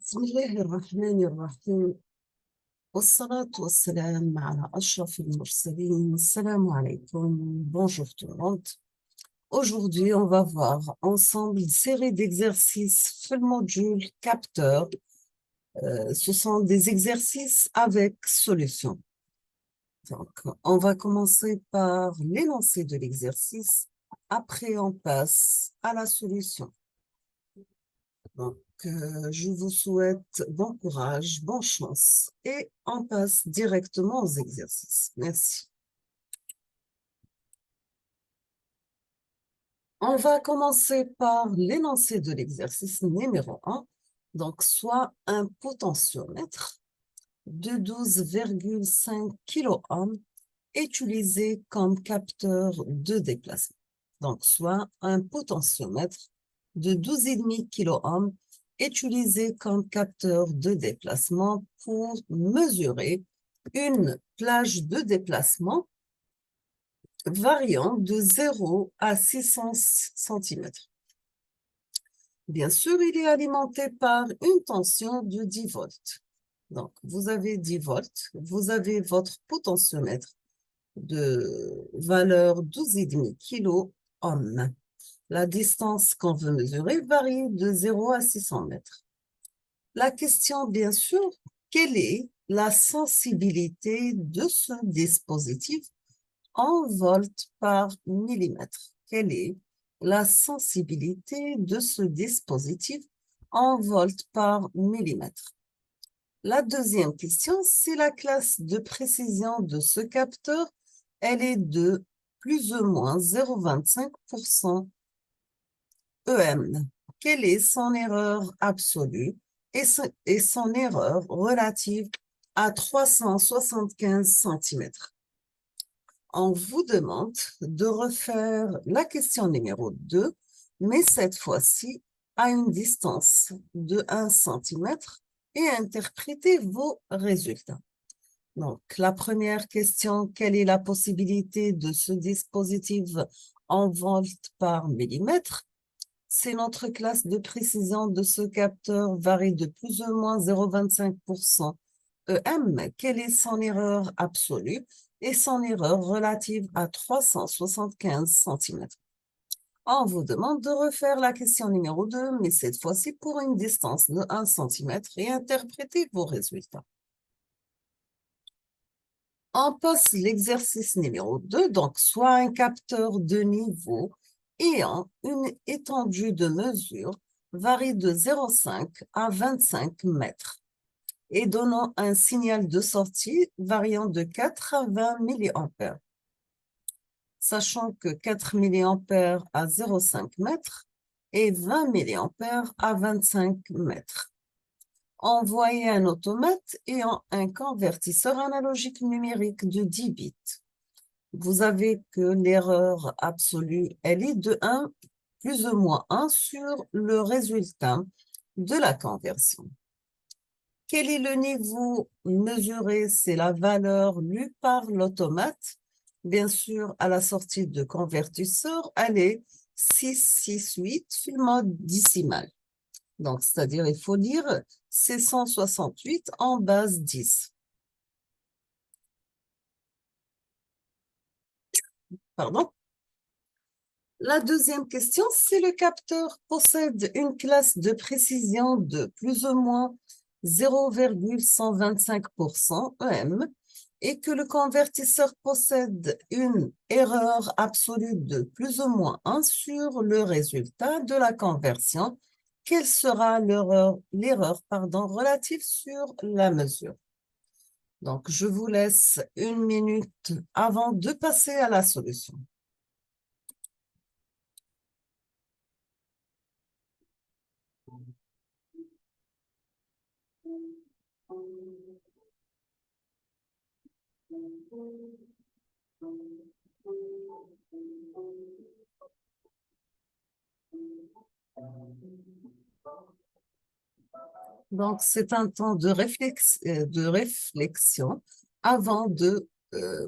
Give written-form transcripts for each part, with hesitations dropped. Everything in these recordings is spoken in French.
بسم الله الرحمن الرحيم والصلاة والسلام على أشرف المرسلين. Assalamu alaikum. Bonjour tout le monde. Aujourd'hui, on va voir ensemble une série d'exercices sur le module capteur. Ce sont des exercices avec solution. Donc, on va commencer par l'énoncé de l'exercice. Après, on passe à la solution. Donc, je vous souhaite bon courage, bonne chance et on passe directement aux exercices. Merci. On va commencer par l'énoncé de l'exercice numéro 1, donc soit un potentiomètre de 12,5 kΩ utilisé comme capteur de déplacement. Donc, soit un potentiomètre de 12,5 kΩ utilisé comme capteur de déplacement pour mesurer une plage de déplacement variant de 0 à 600 cm. Bien sûr, il est alimenté par une tension de 10 volts. Donc, vous avez 10 volts, vous avez votre potentiomètre de valeur 12,5 kΩ. La distance qu'on veut mesurer varie de 0 à 600 mètres. La question, bien sûr, quelle est la sensibilité de ce dispositif en volts par millimètre? Quelle est la sensibilité de ce dispositif en volts par millimètre? La deuxième question, c'est la classe de précision de ce capteur. Elle est de plus ou moins 0,25% EM. Quelle est son erreur absolue et son erreur relative à 375 cm? On vous demande de refaire la question numéro 2, mais cette fois-ci à une distance de 1 cm et interpréter vos résultats. Donc, la première question, quelle est la possibilité de ce dispositif en volts par millimètre? C'est notre classe de précision de ce capteur varie de plus ou moins 0,25% EM. Quelle est son erreur absolue et son erreur relative à 375 cm? On vous demande de refaire la question numéro 2, mais cette fois-ci pour une distance de 1 cm et interpréter vos résultats. On passe l'exercice numéro 2, donc soit un capteur de niveau ayant une étendue de mesure varie de 0,5 à 25 mètres et donnant un signal de sortie variant de 4 à 20 mA. Sachant que 4 mA à 0,5 mètres et 20 mA à 25 mètres. Envoyez un automate ayant un convertisseur analogique numérique de 10 bits. Vous avez que l'erreur absolue, elle est de 1, plus ou moins 1 sur le résultat de la conversion. Quel est le niveau mesuré? C'est la valeur lue par l'automate. Bien sûr, à la sortie de convertisseur, elle est 668 sur le mode décimal. Donc, c'est-à-dire, il faut lire 668 en base 10. Pardon. La deuxième question, si le capteur possède une classe de précision de plus ou moins 0,125% EM et que le convertisseur possède une erreur absolue de plus ou moins 1 sur le résultat de la conversion, quelle sera l'erreur relative sur la mesure? Donc, je vous laisse 1 minute avant de passer à la solution. Donc, c'est un temps de réflexion avant de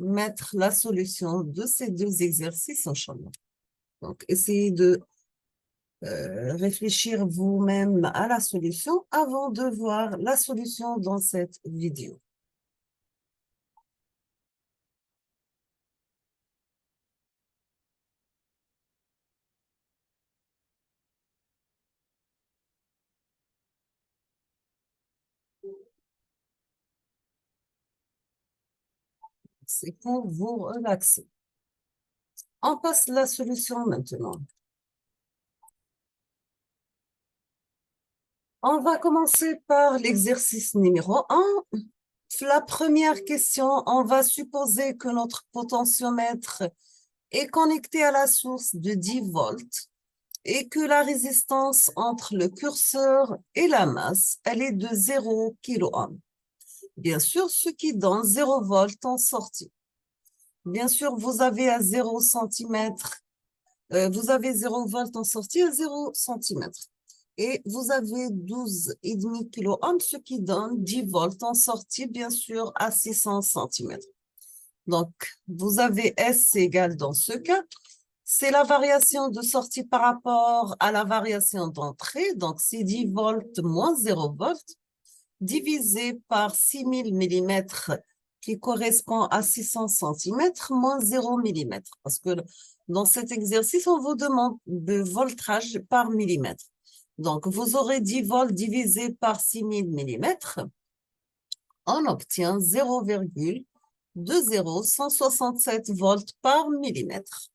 mettre la solution de ces deux exercices en chemin. Donc, essayez de réfléchir vous-même à la solution avant de voir la solution dans cette vidéo. C'est pour vous relaxer. On passe à la solution maintenant. On va commencer par l'exercice numéro 1. La première question, on va supposer que notre potentiomètre est connecté à la source de 10 volts et que la résistance entre le curseur et la masse, elle est de 0 kΩ. Bien sûr, ce qui donne 0 volts en sortie. Bien sûr, vous avez à 0 cm, vous avez 0 volts en sortie à 0 cm. Et vous avez 12,5 kΩ, ce qui donne 10 volts en sortie, bien sûr, à 600 cm. Donc, vous avez S égale dans ce cas, c'est la variation de sortie par rapport à la variation d'entrée, donc c'est 10 volts moins 0 volts, divisé par 6000 mm, qui correspond à 600 cm, moins 0 mm. Parce que dans cet exercice, on vous demande de voltage par millimètre. Donc, vous aurez 10 volts divisé par 6000 mm. On obtient 0,20167 volts par millimètre.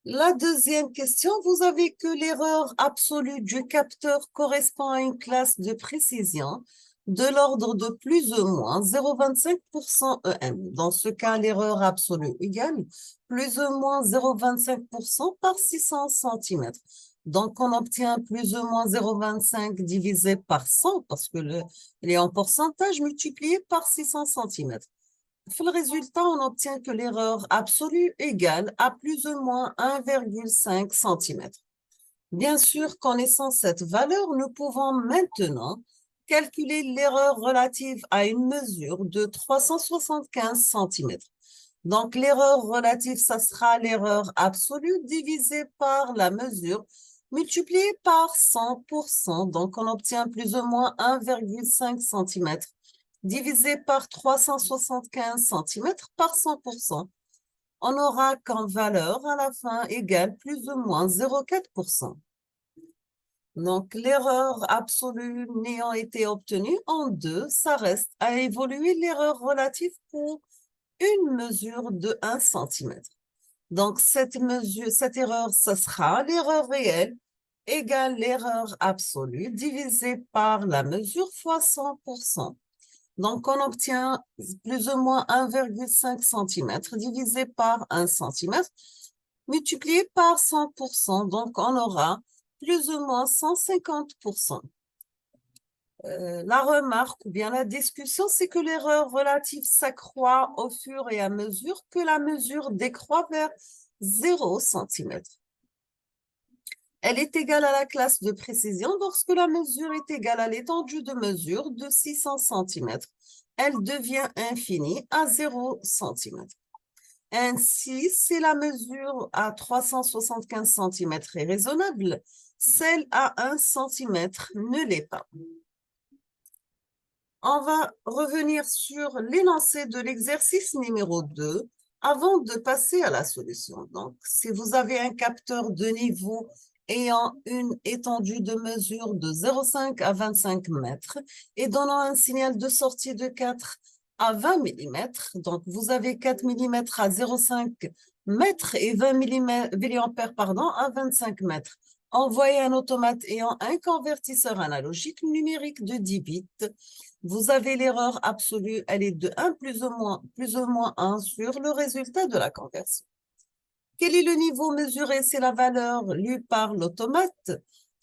La deuxième question, vous avez que l'erreur absolue du capteur correspond à une classe de précision de l'ordre de plus ou moins 0,25% EM. Dans ce cas, l'erreur absolue égale plus ou moins 0,25% par 600 cm. Donc, on obtient plus ou moins 0,25 divisé par 100 parce que il est en pourcentage multiplié par 600 cm. Le résultat, on obtient que l'erreur absolue égale à plus ou moins 1,5 cm. Bien sûr, connaissant cette valeur, nous pouvons maintenant calculer l'erreur relative à une mesure de 375 cm. Donc, l'erreur relative, ça sera l'erreur absolue divisée par la mesure multipliée par 100%. Donc, on obtient plus ou moins 1,5 cm divisé par 375 cm par 100%. On aura comme valeur à la fin égale plus ou moins 0,4%. Donc, l'erreur absolue n'ayant été obtenue en 2, ça reste à évoluer l'erreur relative pour une mesure de 1 cm. Donc, cette erreur, ce sera l'erreur réelle égale l'erreur absolue divisée par la mesure fois 100%. Donc, on obtient plus ou moins 1,5 cm divisé par 1 cm multiplié par 100%. Donc, on aura plus ou moins 150%. La remarque ou bien la discussion, c'est que l'erreur relative s'accroît au fur et à mesure que la mesure décroît vers 0 cm. Elle est égale à la classe de précision lorsque la mesure est égale à l'étendue de mesure de 600 cm. Elle devient infinie à 0 cm. Ainsi, si la mesure à 375 cm est raisonnable, celle à 1 cm ne l'est pas. On va revenir sur l'énoncé de l'exercice numéro 2 avant de passer à la solution. Donc, si vous avez un capteur de niveau ayant une étendue de mesure de 0,5 à 25 mètres et donnant un signal de sortie de 4 à 20 mm, donc vous avez 4 mm à 0,5 mètres et 20 milliampères à 25 mètres. Envoyez un automate ayant un convertisseur analogique numérique de 10 bits. Vous avez l'erreur absolue, elle est de 1 plus ou moins 1 sur le résultat de la conversion. Quel est le niveau mesuré? C'est la valeur lue par l'automate.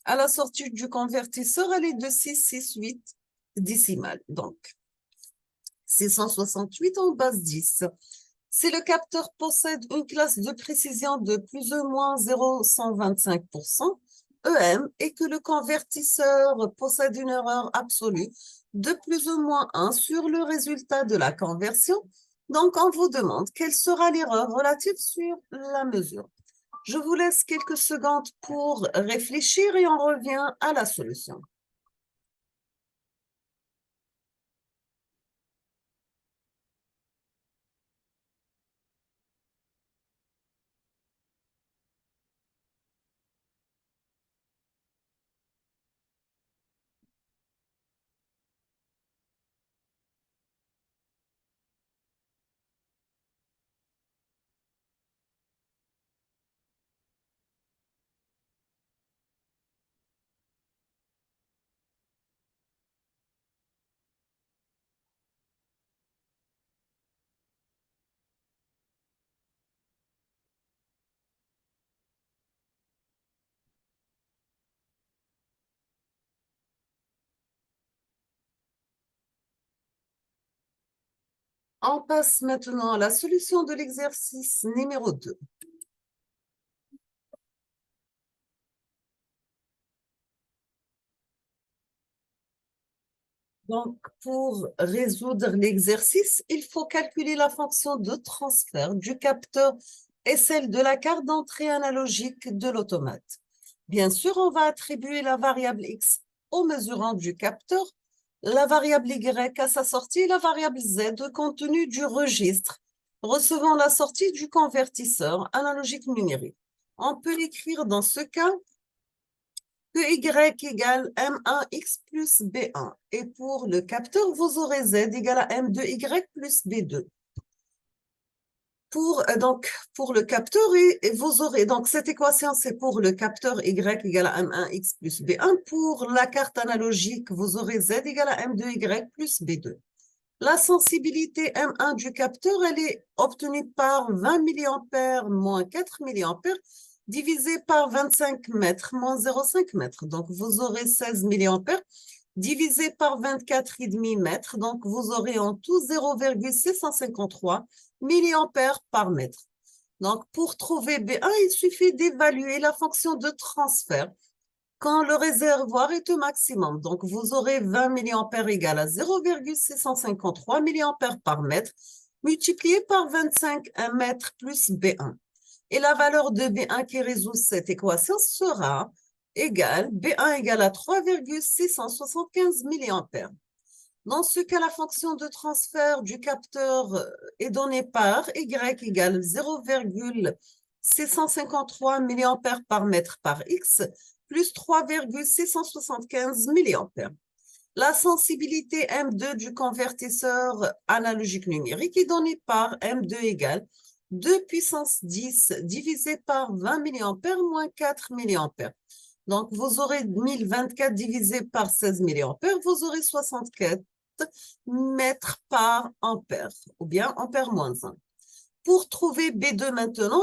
À la sortie du convertisseur, elle est de 668 décimales. Donc, 668 en base 10. Si le capteur possède une classe de précision de plus ou moins 0,125% EM et que le convertisseur possède une erreur absolue de plus ou moins 1 sur le résultat de la conversion, donc on vous demande quelle sera l'erreur relative sur la mesure. Je vous laisse quelques secondes pour réfléchir et on revient à la solution. On passe maintenant à la solution de l'exercice numéro 2. Donc, pour résoudre l'exercice, il faut calculer la fonction de transfert du capteur et celle de la carte d'entrée analogique de l'automate. Bien sûr, on va attribuer la variable x au mesurant du capteur, la variable y à sa sortie et la variable z compte tenu du registre recevant la sortie du convertisseur analogique numérique. On peut l'écrire dans ce cas que y égale M1x plus B1. Et pour le capteur, vous aurez Z égale à M2y plus B2. Pour le capteur, et vous aurez, donc cette équation, c'est pour le capteur y égale à M1x plus B1. Pour la carte analogique, vous aurez Z égale à M2y plus B2. La sensibilité M1 du capteur, elle est obtenue par 20 mA moins 4 mA divisé par 25 mètres moins 0,5 mètres. Donc, vous aurez 16 mA divisé par 24,5 mètres. Donc, vous aurez en tout 0,653 mA par mètre. Donc, pour trouver B1, il suffit d'évaluer la fonction de transfert quand le réservoir est au maximum. Donc, vous aurez 20 mA égale à 0,653 mA par mètre multiplié par 25 mètres plus B1. Et la valeur de B1 qui résout cette équation sera égale, B1 égale à 3,675 mA. Dans ce cas, la fonction de transfert du capteur est donnée par Y égale 0,653 mA par mètre par X plus 3,675 mA. La sensibilité M2 du convertisseur analogique numérique est donnée par M2 égale 2 puissance 10 divisé par 20 mA moins 4 mA. Donc, vous aurez 1024 divisé par 16 mA, vous aurez 64 mètres par ampère, ou bien ampère moins 1. Pour trouver B2 maintenant,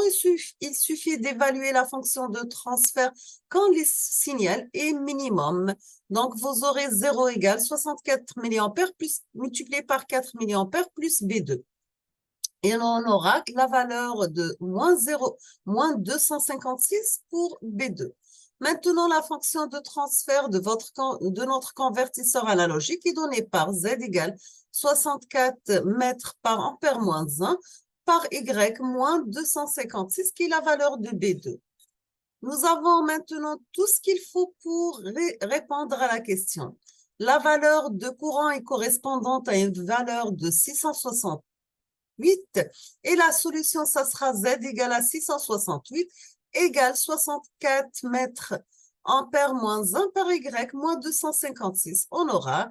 il suffit d'évaluer la fonction de transfert quand le signal est minimum. Donc, vous aurez 0 égale 64 mA plus, multiplié par 4 mA plus B2. Et on aura la valeur de moins 256 pour B2. Maintenant, la fonction de transfert de notre convertisseur analogique est donnée par Z égale 64 mètres par ampère moins 1 par Y moins 256, qui est la valeur de B2. Nous avons maintenant tout ce qu'il faut pour répondre à la question. La valeur de courant est correspondante à une valeur de 668 et la solution, ça sera Z égale à 668 égale 64 mètres ampère moins 1 par Y moins 256. On aura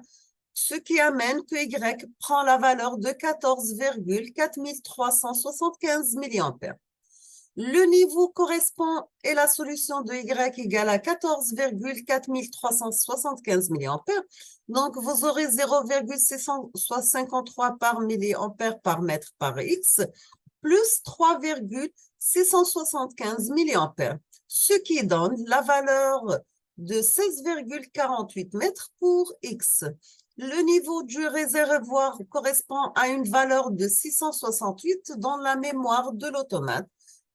ce qui amène que Y prend la valeur de 14,4375 mA. Le niveau correspond et la solution de Y égale à 14,4375 mA. Donc, vous aurez 0,653 par milliampère par mètre par X plus 3,675 mA, ce qui donne la valeur de 16,48 mètres pour X. Le niveau du réservoir correspond à une valeur de 668 dans la mémoire de l'automate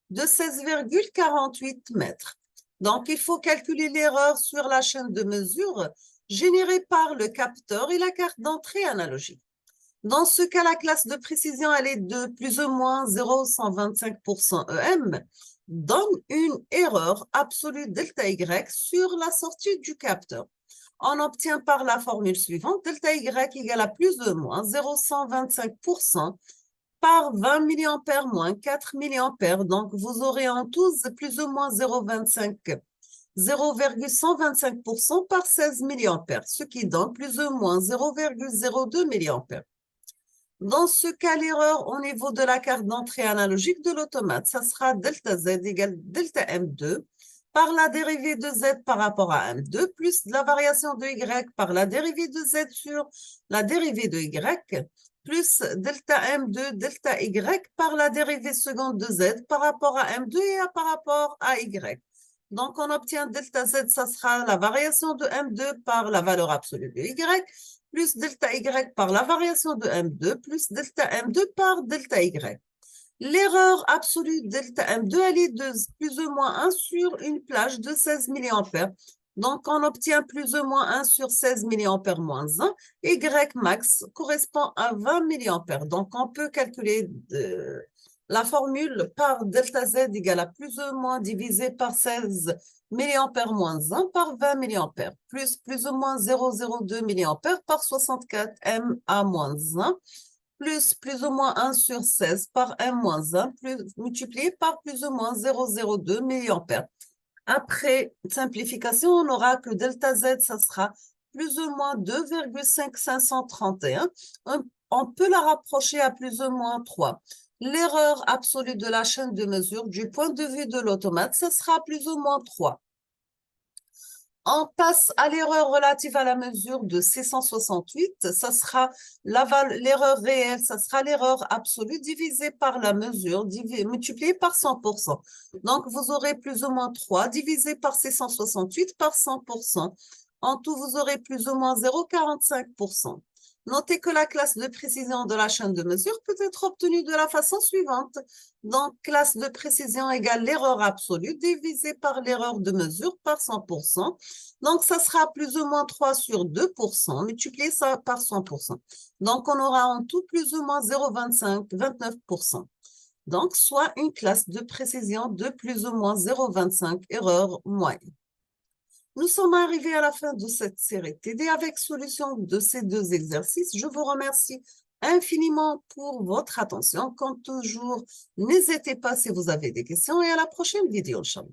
de 16,48 mètres. Donc, il faut calculer l'erreur sur la chaîne de mesure générée par le capteur et la carte d'entrée analogique. Dans ce cas, la classe de précision, elle est de plus ou moins 0,125% EM, donne une erreur absolue delta Y sur la sortie du capteur. On obtient par la formule suivante, delta Y égale à plus ou moins 0,125% par 20 mA moins 4 mA. Donc, vous aurez en tout plus ou moins 0,125% par 16 mA, ce qui donne plus ou moins 0,02 mA. Dans ce cas, l'erreur au niveau de la carte d'entrée analogique de l'automate, ça sera delta Z égale delta M2 par la dérivée de Z par rapport à M2 plus la variation de Y par la dérivée de Z sur la dérivée de Y plus delta M2 delta Y par la dérivée seconde de Z par rapport à M2 et par rapport à Y. Donc, on obtient delta Z, ça sera la variation de M2 par la valeur absolue de Y plus delta Y par la variation de M2 plus delta M2 par delta Y. L'erreur absolue delta M2, elle est de plus ou moins 1 sur une plage de 16 mA. Donc, on obtient plus ou moins 1 sur 16 mA moins 1. Y max correspond à 20 mA. Donc, on peut calculer la formule par delta Z égale à plus ou moins divisé par 16 mA moins 1 par 20 mA, plus ou moins 0,02 mA par 64 MA moins 1, plus ou moins 1 sur 16 par M moins 1, multiplié par plus ou moins 0,02 mA. Après simplification, on aura que delta Z, ça sera plus ou moins 2,5531. On peut la rapprocher à plus ou moins 3. L'erreur absolue de la chaîne de mesure du point de vue de l'automate, ça sera plus ou moins 3. On passe à l'erreur relative à la mesure de C168. Ça sera l'erreur réelle, ça sera l'erreur absolue divisée par la mesure, multipliée par 100%. Donc, vous aurez plus ou moins 3 divisé par C168 par 100%. En tout, vous aurez plus ou moins 0,45%. Notez que la classe de précision de la chaîne de mesure peut être obtenue de la façon suivante. Donc, classe de précision égale l'erreur absolue divisée par l'erreur de mesure par 100%. Donc, ça sera plus ou moins 3 sur 2%, multiplié ça par 100%. Donc, on aura en tout plus ou moins 0,29%. Donc, soit une classe de précision de plus ou moins 0,25 erreur moyenne. Nous sommes arrivés à la fin de cette série TD avec solution de ces deux exercices. Je vous remercie infiniment pour votre attention. Comme toujours, n'hésitez pas si vous avez des questions et à la prochaine vidéo, Inch'Allah.